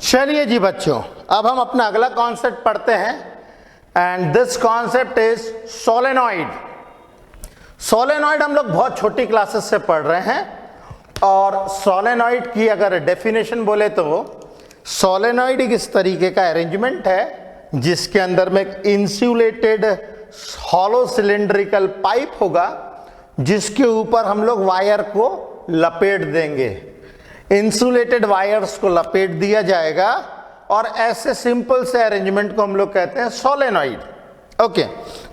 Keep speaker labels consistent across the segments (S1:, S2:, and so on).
S1: चलिए जी बच्चों, अब हम अपना अगला कॉन्सेप्ट पढ़ते हैं and this concept is solenoid. Solenoid हम लोग बहुत छोटी क्लासेस से पढ़ रहे हैं और सोलेनॉइड की अगर डेफिनेशन बोले तो सोलेनॉइड एक इस तरीके का अरेंजमेंट है जिसके अंदर में एक इंसुलेटेड हॉलो सिलिंड्रिकल पाइप होगा जिसके ऊपर हम लोग वायर को लपेट देंगे। इंसुलेटेड वायर्स को लपेट दिया जाएगा और ऐसे सिंपल से अरेंजमेंट को हम लोग कहते हैं सोलेनॉइड। ओके,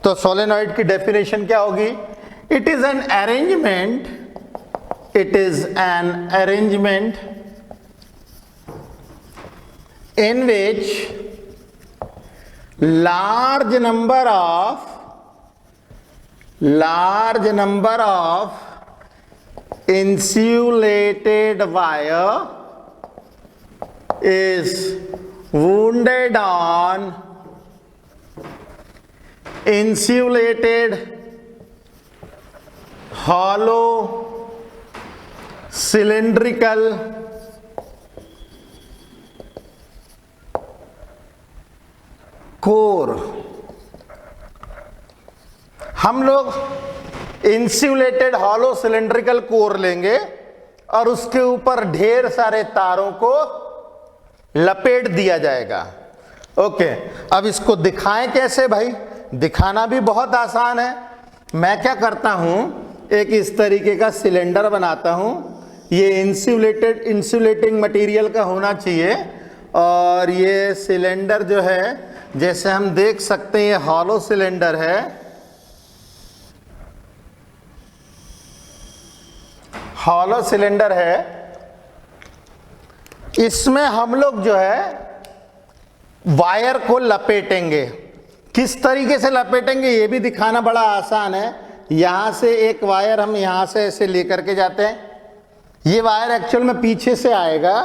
S1: तो सोलेनॉइड की डेफिनेशन क्या होगी? It is an arrangement in which large number of insulated wire is wounded on insulated hollow cylindrical core. हम लोग इंसुलेटेड हॉलो सिलिंड्रिकल कोर लेंगे और उसके ऊपर ढेर सारे तारों को लपेट दिया जाएगा। ओके, अब इसको दिखाएं कैसे भाई? दिखाना भी बहुत आसान है। मैं क्या करता हूं, एक इस तरीके का सिलेंडर बनाता हूं। ये इंसुलेटिंग मटेरियल का होना चाहिए और ये सिलेंडर जो है जैसे हम देख सकते हैं ये हॉलो सिलेंडर है। हॉलो सिलेंडर है, इसमें हम लोग जो है वायर को लपेटेंगे। किस तरीके से लपेटेंगे ये भी दिखाना बड़ा आसान है। यहां से एक वायर हम यहां से ऐसे लेकर के जाते हैं। ये वायर एक्चुअल में पीछे से आएगा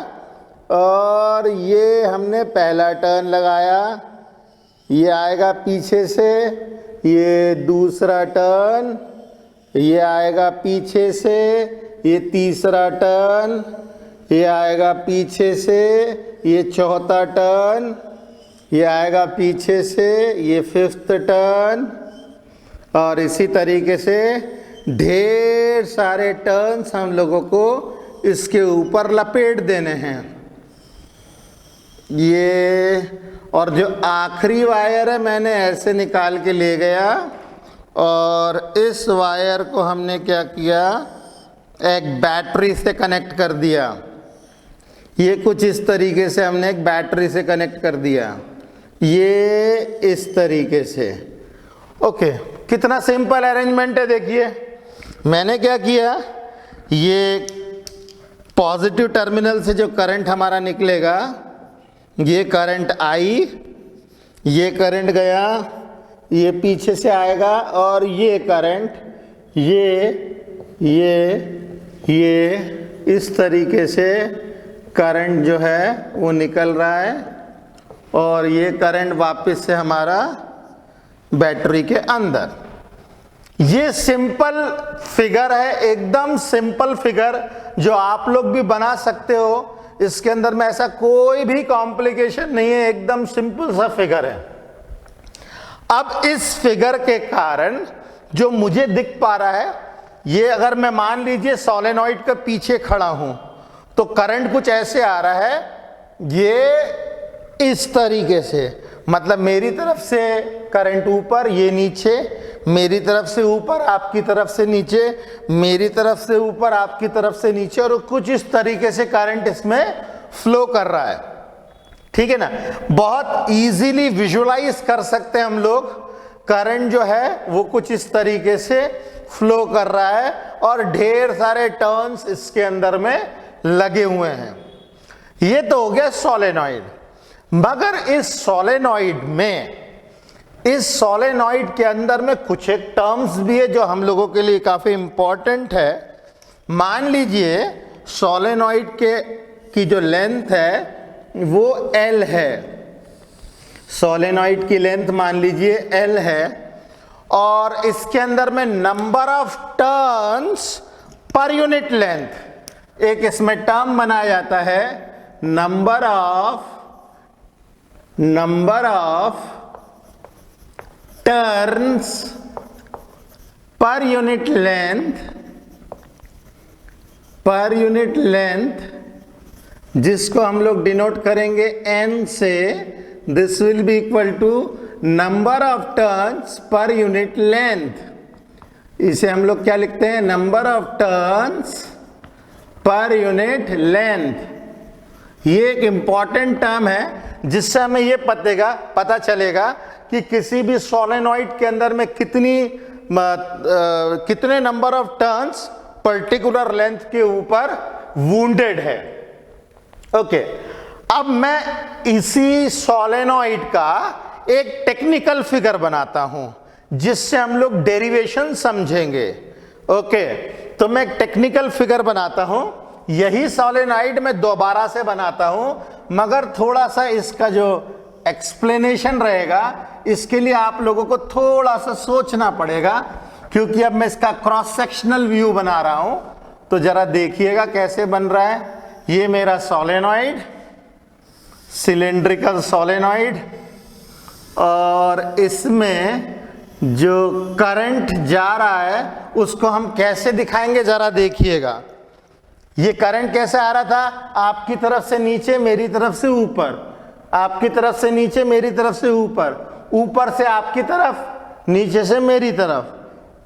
S1: और ये हमने पहला टर्न लगाया, ये आएगा पीछे से, ये दूसरा टर्न, ये आएगा पीछे से, ये तीसरा टर्न, ये आएगा पीछे से, ये चौथा टर्न, ये आएगा पीछे से, ये फिफ्थ टर्न और इसी तरीके से ढेर सारे टर्न्स हम लोगों को इसके ऊपर लपेट देने हैं। ये और जो आखिरी वायर है मैंने ऐसे निकाल के ले गया और इस वायर को हमने क्या किया, एक बैटरी से कनेक्ट कर दिया। ये कुछ इस तरीके से हमने एक बैटरी से कनेक्ट कर दिया, ये इस तरीके से। ओके, कितना सिंपल अरेंजमेंट है। देखिए मैंने क्या किया, ये पॉजिटिव टर्मिनल से जो करंट हमारा निकलेगा, ये करंट आई, ये करंट गया, ये पीछे से आएगा और ये करंट ये इस तरीके से करंट जो है वो निकल रहा है और ये करंट वापस से हमारा बैटरी के अंदर। ये सिंपल फिगर है, एकदम सिंपल फिगर जो आप लोग भी बना सकते हो। इसके अंदर में ऐसा कोई भी कॉम्प्लिकेशन नहीं है, एकदम सिंपल सा फिगर है। अब इस फिगर के कारण जो मुझे दिख पा रहा है, ये अगर मैं मान लीजिए सोलेनॉइड के पीछे खड़ा हूं तो करंट कुछ ऐसे आ रहा है, ये इस तरीके से, मतलब मेरी तरफ से करंट ऊपर, ये नीचे, मेरी तरफ से ऊपर, आपकी तरफ से नीचे, मेरी तरफ से ऊपर, आपकी तरफ से नीचे, और कुछ इस तरीके से करंट इसमें फ्लो कर रहा है। ठीक है ना? बहुत इजीली विजुलाइज कर सकते हैं हम लोग। करंट जो है वो कुछ इस तरीके से फ्लो कर रहा है और ढेर सारे टर्न्स इसके अंदर में लगे हुए हैं। ये तो हो गया सोलेनॉइड। मगर इस सोलेनॉइड के अंदर में कुछ एक टर्म्स भी है जो हम लोगों के लिए काफी इंपॉर्टेंट है। मान लीजिए सोलेनॉइड की जो लेंथ है वो L है। सोलेनॉइड की लेंथ मान लीजिए L है और इसके अंदर में number of turns per unit length, एक इसमें टर्म बनाया जाता है number of number of turns per unit length, जिसको हम लोग डिनोट करेंगे n से, this will be equal to number of turns per unit length. इसे हम लोग क्या लिखते हैं, number of turns per unit length. ये एक इंपॉर्टेंट टर्म है जिससे हमें ये पता चलेगा कि किसी भी सोलेनॉइड के अंदर में कितने number of turns particular length के ऊपर वुंडेड है। ओके, अब मैं इसी सोलेनॉइड का एक टेक्निकल फिगर बनाता हूं जिससे हम लोग डेरिवेशन समझेंगे। ओके, तो मैं एक टेक्निकल फिगर बनाता हूं। यही सोलेनॉइड मैं दोबारा से बनाता हूं, मगर थोड़ा सा इसका जो एक्सप्लेनेशन रहेगा इसके लिए आप लोगों को थोड़ा सा सोचना पड़ेगा, क्योंकि अब मैं इसका क्रॉस सेक्शनल व्यू बना रहा हूं। तो जरा देखिएगा कैसे बन रहा है। ये मेरा सोलेनॉइड, सिलेंड्रिकल सोलेनॉइड, और इसमें जो करंट जा रहा है उसको हम कैसे दिखाएंगे जरा देखिएगा। ये करंट कैसे आ रहा था, आपकी तरफ से नीचे मेरी तरफ से ऊपर, आपकी तरफ से नीचे मेरी तरफ से ऊपर, ऊपर से आपकी तरफ नीचे से मेरी तरफ,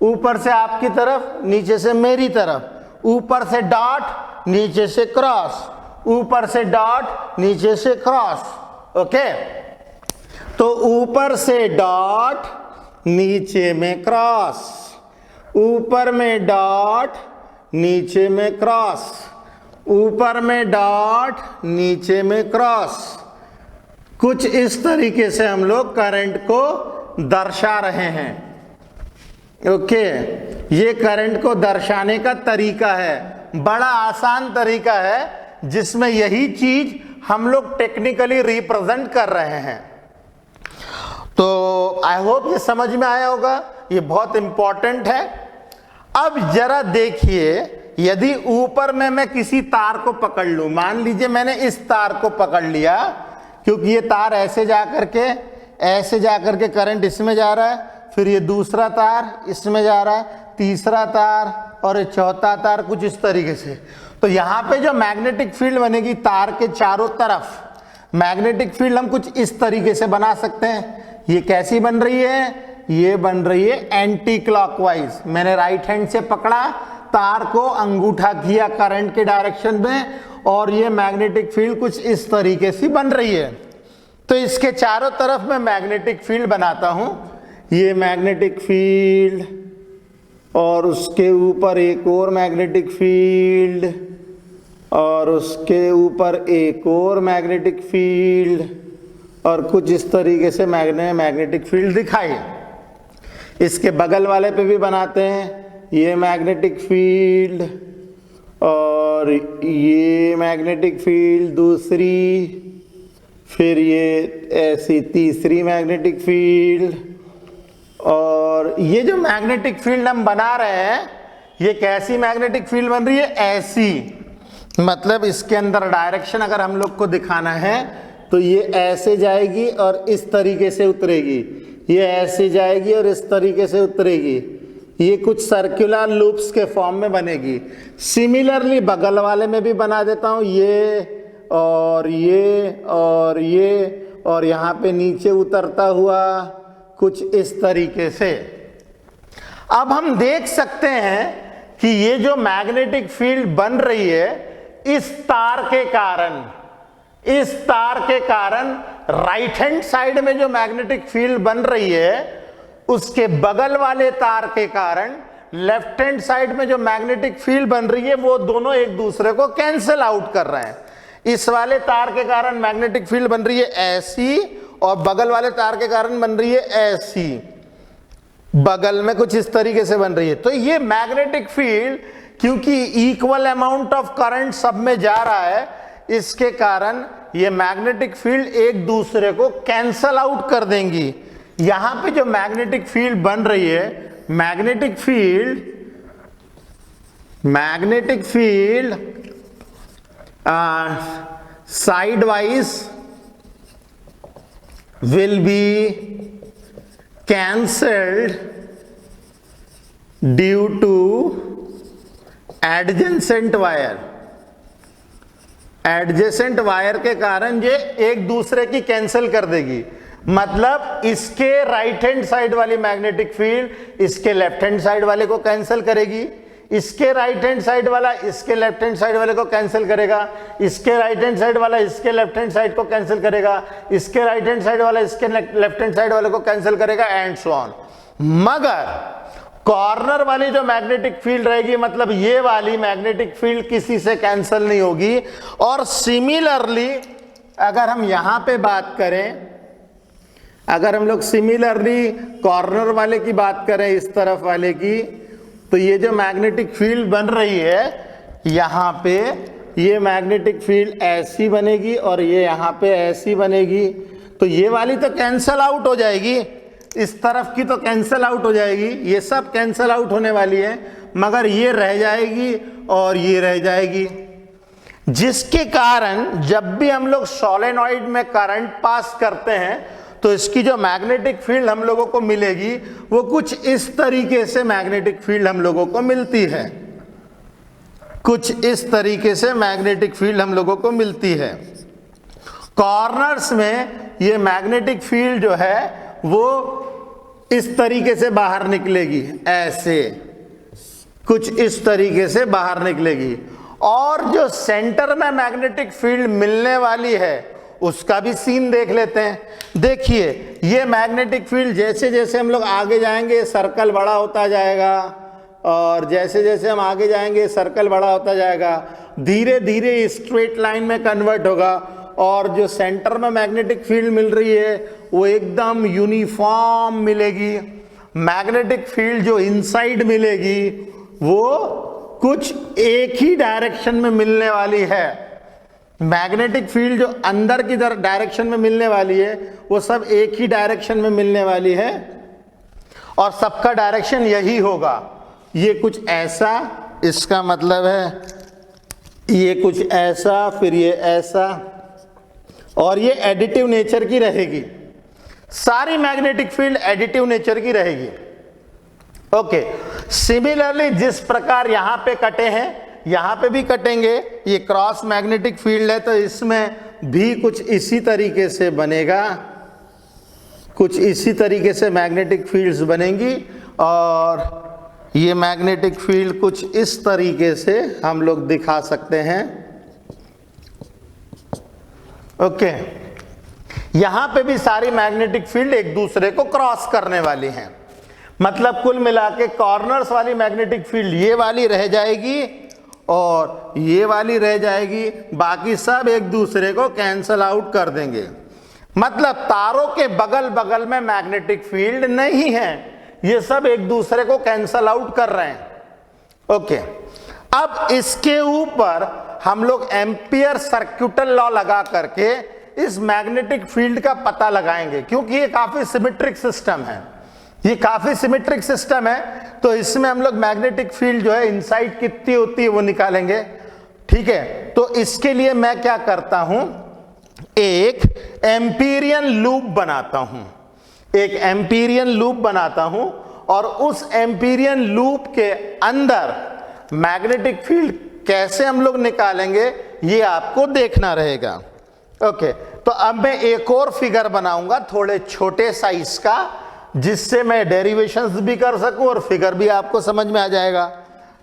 S1: ऊपर से आपकी तरफ नीचे से मेरी तरफ, ऊपर से डॉट नीचे से क्रॉस, ऊपर से डॉट नीचे से क्रॉस। ओके, तो ऊपर से डॉट नीचे में क्रॉस, ऊपर में डॉट नीचे में क्रॉस, ऊपर में डॉट नीचे में क्रॉस। कुछ इस तरीके से हम लोग करंट को दर्शा रहे हैं। ओके, ये करंट को दर्शाने का तरीका है, बड़ा आसान तरीका है जिसमें यही चीज हम लोग टेक्निकली रिप्रेजेंट कर रहे हैं। तो आई होप ये समझ में आया होगा, ये बहुत इंपॉर्टेंट है। अब जरा देखिए, यदि ऊपर में मैं किसी तार को पकड़ लूं, मान लीजिए मैंने इस तार को पकड़ लिया, क्योंकि ये तार ऐसे जा करके करंट इसमें जा रहा है, फिर ये दूसरा तार इसमें जा रहा है, तीसरा तार और ये चौथा तार, कुछ इस तरीके से। तो यहाँ पे जो मैग्नेटिक फील्ड बनेगी तार के चारों तरफ, मैग्नेटिक फील्ड हम कुछ इस तरीके से बना सकते हैं। ये कैसी बन रही है, ये बन रही है एंटी क्लॉकवाइज। मैंने राइट हैंड से पकड़ा, तार को अंगूठा किया करंट के डायरेक्शन में, और ये मैग्नेटिक फील्ड कुछ इस तरीके से बन रही है। तो इसके चारों तरफ मैं मैग्नेटिक फील्ड बनाता हूं, ये मैग्नेटिक फील्ड, और उसके ऊपर एक और मैग्नेटिक फील्ड, और उसके ऊपर एक और मैग्नेटिक फील्ड, और कुछ इस तरीके से मैग्नेटिक फील्ड दिखाई। इसके बगल वाले पे भी बनाते हैं, ये मैग्नेटिक फील्ड और ये मैग्नेटिक फील्ड दूसरी, फिर ये ऐसी तीसरी मैग्नेटिक फील्ड, और ये जो मैग्नेटिक फील्ड हम बना रहे हैं ये कैसी मैग्नेटिक फील्ड बन रही है, ऐसी। मतलब इसके अंदर डायरेक्शन अगर हम लोग को दिखाना है तो ये ऐसे जाएगी और इस तरीके से उतरेगी, ये ऐसे जाएगी और इस तरीके से उतरेगी, ये कुछ सर्कुलर लूप्स के फॉर्म में बनेगी। सिमिलरली बगल वाले में भी बना देता हूं, ये और ये और ये, और यहाँ पे नीचे उतरता हुआ कुछ इस तरीके से। अब हम देख सकते हैं कि ये जो मैग्नेटिक फील्ड बन रही है इस तार के कारण राइट हैंड साइड में जो मैग्नेटिक फील्ड बन रही है उसके बगल वाले तार के कारण लेफ्ट हैंड साइड में जो मैग्नेटिक फील्ड बन रही है वो दोनों एक दूसरे को कैंसिल आउट कर रहे हैं। इस वाले तार के कारण मैग्नेटिक फील्ड बन रही है ऐसी, और बगल वाले तार के कारण बन रही है ऐसी, बगल में कुछ इस तरीके से बन रही है। तो ये मैग्नेटिक फील्ड क्योंकि इक्वल अमाउंट ऑफ करंट सब में जा रहा है, इसके कारण ये मैग्नेटिक फील्ड एक दूसरे को कैंसल आउट कर देंगी। यहां पे जो मैग्नेटिक फील्ड बन रही है, magnetic field side wise will be cancelled due to adjacent wire। Adjacent wire के कारण ये एक दूसरे की कैंसिल कर देगी, मतलब इसके राइट हैंड साइड वाली मैग्नेटिक फील्ड इसके लेफ्ट हैंड साइड वाले को कैंसिल करेगी, इसके राइट हैंड साइड वाला इसके लेफ्ट हैंड साइड वाले को कैंसिल करेगा, इसके राइट हैंड साइड वाला इसके लेफ्ट हैंड साइड को कैंसिल करेगा, इसके राइट हैंड साइड वाला इसके लेफ्ट हैंड साइड वाले को कैंसिल करेगा, एंड सो ऑन। मगर कॉर्नर वाली जो मैग्नेटिक फील्ड रहेगी, मतलब ये वाली मैग्नेटिक फील्ड किसी से कैंसिल नहीं होगी। और सिमिलरली अगर हम यहां पे बात करें, अगर हम लोग सिमिलरली कॉर्नर वाले की बात करें, इस तरफ वाले की, तो ये जो मैग्नेटिक फील्ड बन रही है यहां पे, ये मैग्नेटिक फील्ड ऐसी बनेगी और ये यहां पे ऐसी बनेगी, तो ये वाली तो कैंसिल आउट हो जाएगी, इस तरफ की तो कैंसिल आउट हो जाएगी, ये सब कैंसिल आउट होने वाली है, मगर ये रह जाएगी और ये रह जाएगी, जिसके कारण जब भी हम लोग सोलेनॉइड में करंट पास करते हैं तो इसकी जो मैग्नेटिक फील्ड हम लोगों को मिलेगी वो कुछ इस तरीके से मैग्नेटिक फील्ड हम लोगों को मिलती है, कुछ इस तरीके से मैग्नेटिक फील्ड हम लोगों को मिलती है। कॉर्नर्स में ये मैग्नेटिक फील्ड जो है वो इस तरीके से बाहर निकलेगी, ऐसे कुछ इस तरीके से बाहर निकलेगी, और जो सेंटर में मैग्नेटिक फील्ड मिलने वाली है उसका भी सीन देख लेते हैं। देखिए ये मैग्नेटिक फील्ड जैसे जैसे हम लोग आगे जाएंगे सर्कल बड़ा होता जाएगा, और जैसे जैसे हम आगे जाएंगे सर्कल बड़ा होता जाएगा, धीरे धीरे स्ट्रेट लाइन में कन्वर्ट होगा, और जो सेंटर में मैग्नेटिक फील्ड मिल रही है वो एकदम यूनिफॉर्म मिलेगी। मैग्नेटिक फील्ड जो इनसाइड मिलेगी वो कुछ एक ही डायरेक्शन में मिलने वाली है। मैग्नेटिक फील्ड जो अंदर की डायरेक्शन में मिलने वाली है वो सब एक ही डायरेक्शन में मिलने वाली है, और सबका डायरेक्शन यही होगा। ये कुछ ऐसा, इसका मतलब है ये कुछ ऐसा, फिर ये ऐसा, और ये एडिटिव नेचर की रहेगी। सारी मैग्नेटिक फील्ड एडिटिव नेचर की रहेगी। ओके, सिमिलरली जिस प्रकार यहां पे कटे हैं यहां पे भी कटेंगे। ये क्रॉस मैग्नेटिक फील्ड है तो इसमें भी कुछ इसी तरीके से बनेगा, कुछ इसी तरीके से मैग्नेटिक फील्ड्स बनेंगी, और ये मैग्नेटिक फील्ड कुछ इस तरीके से हम लोग दिखा सकते हैं। ओके, यहां पे भी सारी मैग्नेटिक फील्ड एक दूसरे को क्रॉस करने वाली हैं, मतलब कुल मिला के कॉर्नर्स वाली मैग्नेटिक फील्ड ये वाली रह जाएगी और ये वाली रह जाएगी, बाकी सब एक दूसरे को कैंसल आउट कर देंगे। मतलब तारों के बगल बगल में मैग्नेटिक फील्ड नहीं है, ये सब एक दूसरे को कैंसल आउट कर रहे हैं। ओके, अब इसके ऊपर हम लोग एम्पियर सर्क्यूटल लॉ लगा करके इस मैग्नेटिक फील्ड का पता लगाएंगे, क्योंकि ये काफी सिमेट्रिक सिस्टम है, ये काफी सिमेट्रिक सिस्टम है, तो इसमें हम लोग मैग्नेटिक फील्ड जो है इनसाइड कितनी होती है वो निकालेंगे। ठीक है, तो इसके लिए मैं क्या करता हूं, एक एम्पीरियन लूप बनाता हूं, एक एम्पीरियन लूप बनाता हूं, और उस एम्पीरियन लूप के अंदर मैग्नेटिक फील्ड कैसे हम लोग निकालेंगे ये आपको देखना रहेगा। ओके, तो अब मैं एक और फिगर बनाऊंगा थोड़े छोटे साइज का, जिससे मैं डेरिवेशंस भी कर सकूं और फिगर भी आपको समझ में आ जाएगा।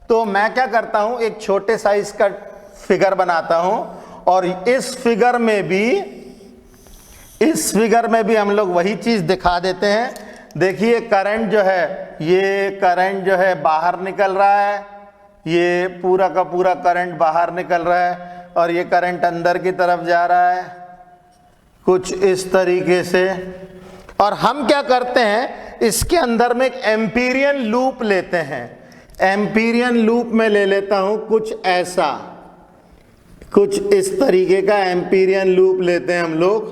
S1: तो मैं क्या करता हूं, एक छोटे साइज का फिगर बनाता हूं, और इस फिगर में भी हम लोग वही चीज दिखा देते हैं। देखिए करंट जो है, ये करंट जो है बाहर निकल रहा है, ये पूरा का पूरा करंट बाहर निकल रहा है, और ये करंट अंदर की तरफ जा रहा है कुछ इस तरीके से। और हम क्या करते हैं, इसके अंदर में एक एम्पीरियन लूप लेते हैं। एम्पीरियन लूप में ले लेता हूं कुछ ऐसा, कुछ इस तरीके का एम्पीरियन लूप लेते हैं हम लोग।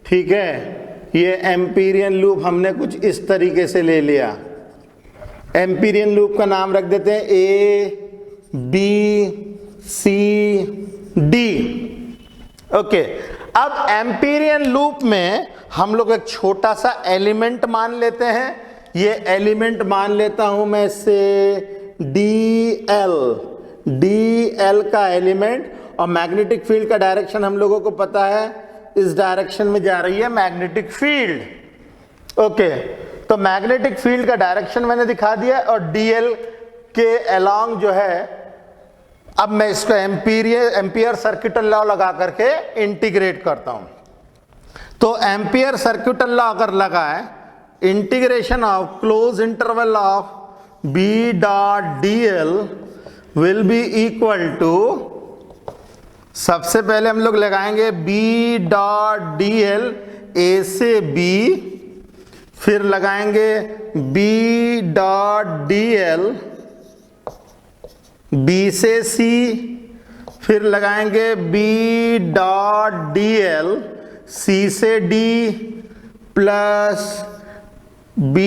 S1: ठीक है, ये एम्पीरियन लूप हमने कुछ इस तरीके से ले लिया। एम्पीरियन लूप का नाम रख देते हैं A B C D। Okay, अब एम्पीरियन लूप में हम लोग एक छोटा सा एलिमेंट मान लेते हैं। ये एलिमेंट मान लेता हूं मैं से DL का एलिमेंट, और मैग्नेटिक फील्ड का डायरेक्शन हम लोगों को पता है, इस डायरेक्शन में जा रही है मैग्नेटिक फील्ड। ओके, तो मैग्नेटिक फील्ड का डायरेक्शन मैंने दिखा दिया, और DL के अलोंग जो है, अब मैं इसको एम्पियर सर्किटल लॉ लगा करके इंटीग्रेट करता हूं। तो एम्पियर सर्किटल लॉ अगर लगाए, integration of close interval of B dot DL will be equal to, सबसे पहले हम लोग लगाएंगे B डॉट DL A से B, फिर लगाएंगे B डॉट DL B से C, फिर लगाएंगे B डॉट DL C से D plus B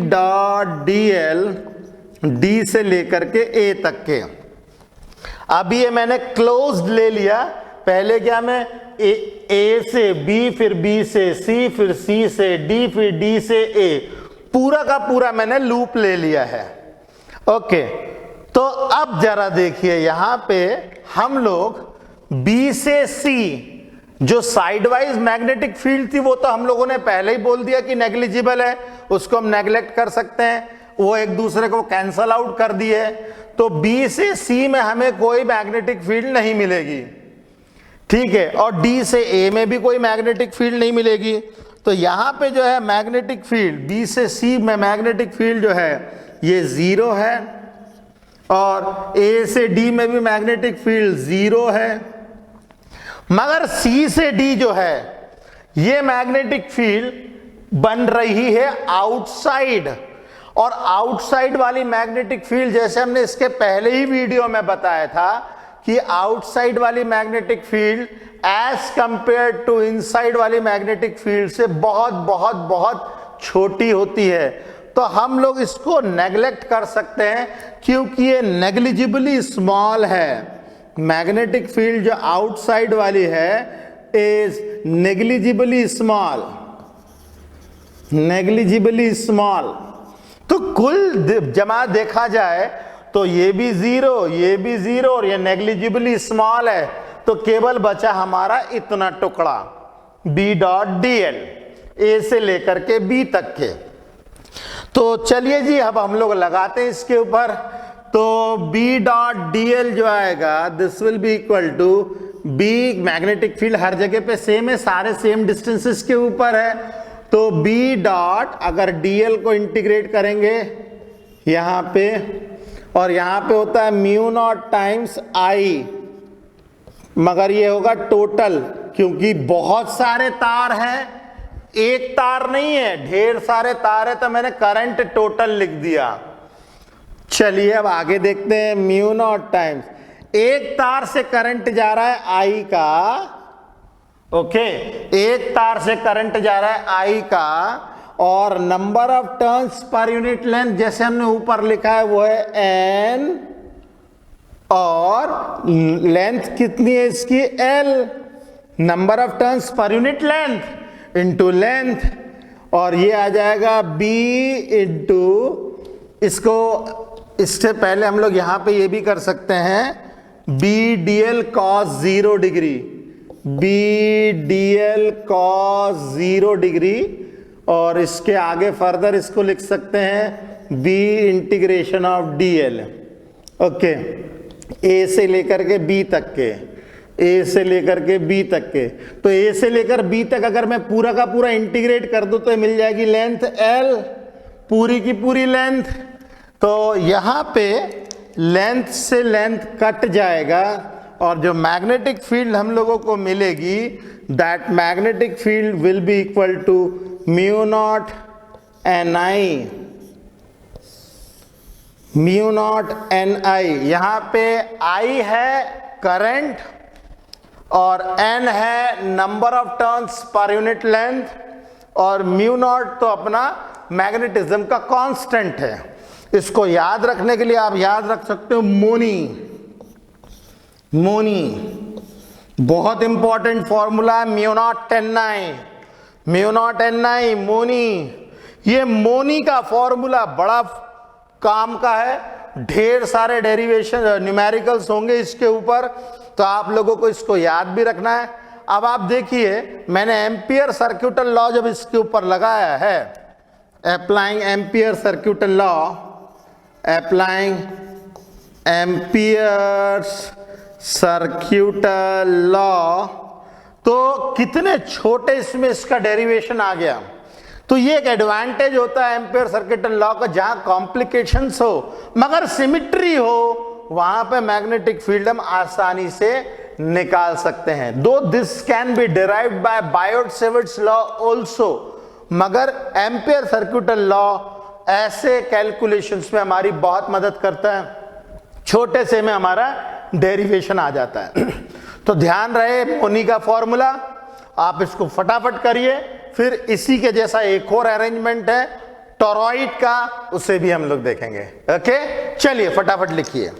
S1: dot DL D से लेकर के A तक के। अब ये मैंने क्लोज्ड ले लिया। पहले क्या, मैं A से B, फिर B से C, फिर C से D, फिर D से A, पूरा का पूरा मैंने लूप ले लिया है। ओके, तो अब जरा देखिए, यहां पे हम लोग B से C, जो साइडवाइज मैग्नेटिक फील्ड थी वो तो हम लोगों ने पहले ही बोल दिया कि नेग्लिजिबल है, उसको हम नेग्लेक्ट कर सकते हैं, वो एक दूसरे को कैंसल आउट कर दिए। तो B से C में हमें कोई मैग्नेटिक फील्ड नहीं मिलेगी, ठीक है, और D से A में भी कोई मैग्नेटिक फील्ड नहीं मिलेगी। तो यहां पे जो है मैग्नेटिक फील्ड B से C में मैग्नेटिक फील्ड जो है ये 0 है, और A से D में भी मैग्नेटिक फील्ड 0 है, मगर C से D जो है ये मैग्नेटिक फील्ड बन रही है आउटसाइड। और आउटसाइड वाली मैग्नेटिक फील्ड, जैसे हमने इसके पहले ही वीडियो में बताया था कि आउटसाइड वाली magnetic field as compare to inside वाली मैग्नेटिक फील्ड से बहुत बहुत बहुत छोटी होती है। तो हम लोग इसको नेग्लेक्ट कर सकते हैं क्योंकि ये नेग्लिजिबली स्मॉल है। मैग्नेटिक फील्ड जो आउटसाइड वाली है is negligibly small, negligibly small. तो कुल जमा देखा जाए तो ये भी 0, ये भी 0 और ये नेग्लिजिबली स्मॉल है, तो केवल बचा हमारा इतना टुकड़ा B डॉट DL, A से लेकर के B तक के। तो चलिए जी, अब हम लोग लगाते हैं इसके ऊपर। तो B डॉट DL जो आएगा, this will be equal to B, magnetic field हर जगह पे सेम है, सारे सेम डिस्टेंसेस के ऊपर है, तो B डॉट, अगर DL को इंटीग्रेट करेंगे यहां पे, और यहां पे होता है म्यू नॉट टाइम्स I, मगर ये होगा टोटल, क्योंकि बहुत सारे तार हैं, एक तार नहीं है, ढेर सारे तार है, तो मैंने करंट टोटल लिख दिया। चलिए अब आगे देखते हैं। म्यू नॉट टाइम्स, एक तार से करंट जा रहा है I का, ओके, एक तार से करंट जा रहा है I का, और number of turns per unit length जैसे हमने ऊपर लिखा है वो है N, और लेंथ कितनी है इसकी L, number of turns per unit length into length, और ये आ जाएगा B इंटू, इससे पहले हम लोग यहां पे ये भी कर सकते हैं B DL cos 0 degree, B DL cos 0 degree, और इसके आगे फर्दर इसको लिख सकते हैं B integration of DL, okay, A से लेकर के B तक के, A से लेकर के B तक के। तो A से लेकर B तक अगर मैं पूरा का पूरा इंटीग्रेट कर दूं तो मिल जाएगी लेंथ L, पूरी की पूरी लेंथ। तो यहां पे लेंथ से लेंथ कट जाएगा, और जो मैग्नेटिक फील्ड हम लोगों को मिलेगी, that magnetic field will be equal to mu naught NI, mu naught NI। यहां पे I है करंट और N है number of turns per unit length, और म्यू नॉट तो अपना मैग्नेटिज्म का कांस्टेंट है। इसको याद रखने के लिए आप याद रख सकते हो मोनी, मोनी। बहुत इंपॉर्टेंट फॉर्मूला है म्यू नॉट एन आई मोनी। ये मोनी का फॉर्मूला बड़ा काम का है, ढेर सारे डेरिवेशन न्यूमेरिकल्स होंगे इसके ऊपर, तो आप लोगों को इसको याद भी रखना है। अब आप देखिए, मैंने एम्पियर सर्क्यूटल लॉ जब इसके ऊपर लगाया है, applying ampere सर्क्यूटल law, applying ampere सर्क्यूटल law, तो कितने छोटे इसमें इसका डेरिवेशन आ गया। तो ये एक एडवांटेज होता है एम्पियर सर्क्यूटल लॉ का, जहां कॉम्प्लिकेशंस हो मगर सिमिट्री हो, वहां पे मैग्नेटिक फील्ड हम आसानी से निकाल सकते हैं। दो this can be derived bye Biot-Savart's law also, मगर एम्पियर सर्क्यूटल लॉ ऐसे कैलकुलेशंस में हमारी बहुत मदद करता है, छोटे से में हमारा डेरिवेशन आ जाता है। तो ध्यान रहे मोनी का फॉर्मूला, आप इसको फटाफट करिए। फिर इसी के जैसा एक और अरेंजमेंट है टॉरॉइड का, उसे भी हम लोग देखेंगे। ओके, चलिए फटाफट लिखिए।